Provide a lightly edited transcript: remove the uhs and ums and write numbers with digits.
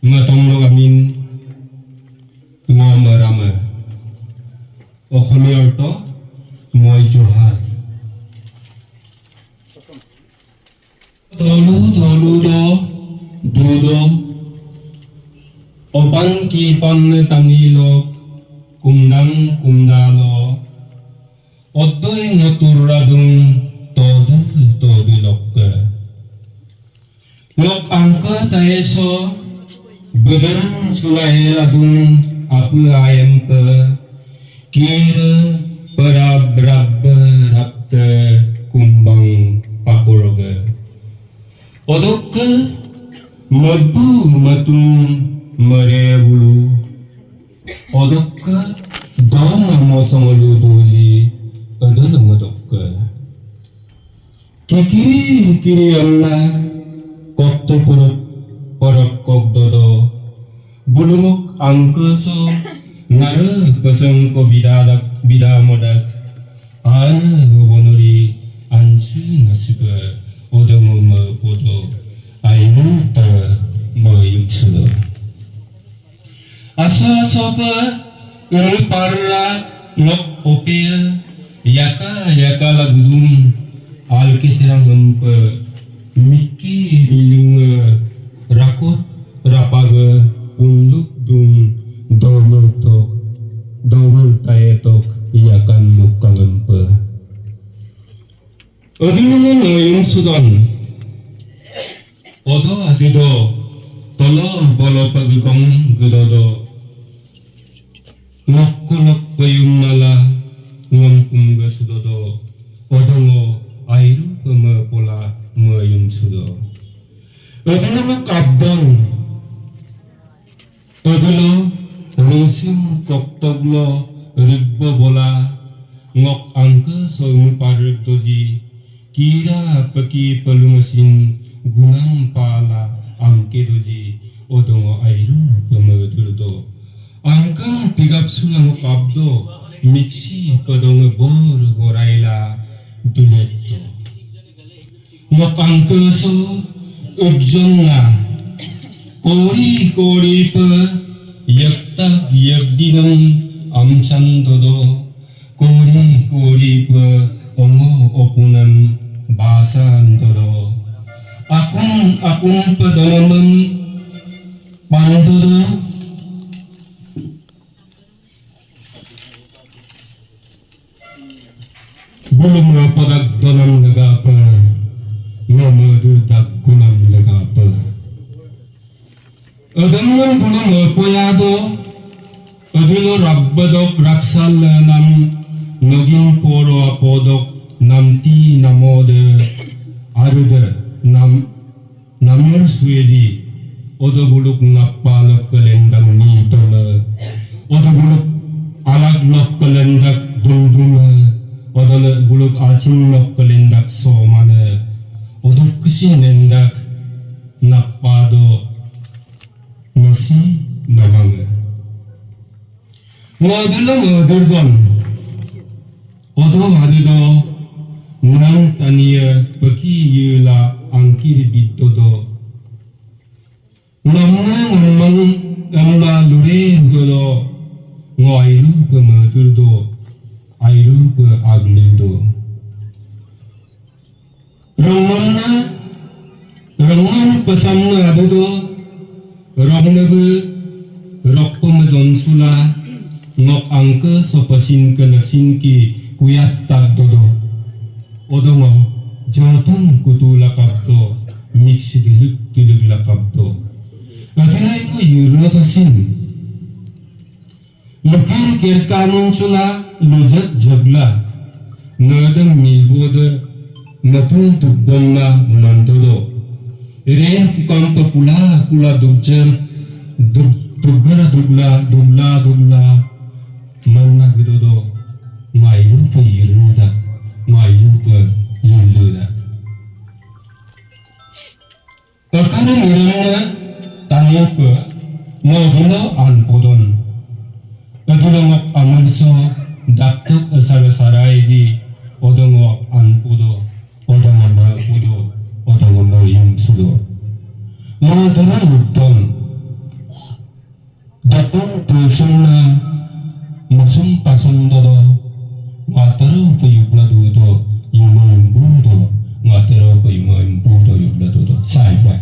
Ngatonglo amin ngamarama Asamiya অৰ্থ মই জোহার তলু তলু দুদ অপান কি পান তাঙিলক কুমদাং কুমদাল অদ্দৈ নতুরাদুং তদু lock lok angka taeso bederang sulai adung apu ayam pe kira parabrab rapta kumbang pakurga odok mabu matung marebulu odok dom mosamalu doji adal ngadok kiri Allah kokto porok kokdodo bulumuk angkeso nara peseng ko bidamodak ana bonori ansu nasiba odomo ma podo ainu ta mayutsudo asa sopa parra nok opel yaka lagudum alketirang empe Miki bilunga rakot rapaga unduk dung double tayetok iyakan mukang empe odinungan yung sudan odo adido tolo bolo pagikong gedodo ngokkolok payum mala ngomkum ga sudodo odongo airu pema pola mayum sudo odinungan kabdon odulo resim koktoglo ribbo bola ngok angka soung parik doji kira peki pelungasin gunang pala angke doji odongo airu pemedurdo angka pigap sulang kabdo miksi pedongo bor goraila duneto ngok angka so ujjonna kori pe yaktak yakdinam amsan dodo kori pe ongo opunam basan dodo akun pedonomem pandodo belum padak donam negapa ngomadu dak gunam negapa Adangan bulan poyado adilo rabbadok raksal nam naging poro apodok namti namode aruda namur suedi odo buluk napalok kalendang ni tona odo buluk alag lok kalendak dundunga odo buluk asim lok kalendak somana odo kesinendak napado nasi namanga ngadurgon odo hadido nang tania peki yela angkir bitodo namna ngamang amla lure dodo ngairu pemadurdo airu pe aglido rangan pesamna adudo Rognabe rokpem zonsula ngok angke sopasin kenaksin ki kuyat tak dodo odongo jatun kutu lakabdo mix diluk lakabdo adilai ko yuratasin lukir kirkanun sula luzat jagla nadang milboda natun tubbonna mandodo Ren kukanto kula dugjan dugla manna gidodo ngayu pa yiruda Kakana mirana tanopa moduna anpodon adulongok amalso daktok asara-sarai di odongok anpodo odongama podo odongama yung sudo mga daran hudon Kadang tusum na masum pasum dodo ngatero pa yubla do yumo imbu do ngatero pa yumo imbu do yubla do sai fa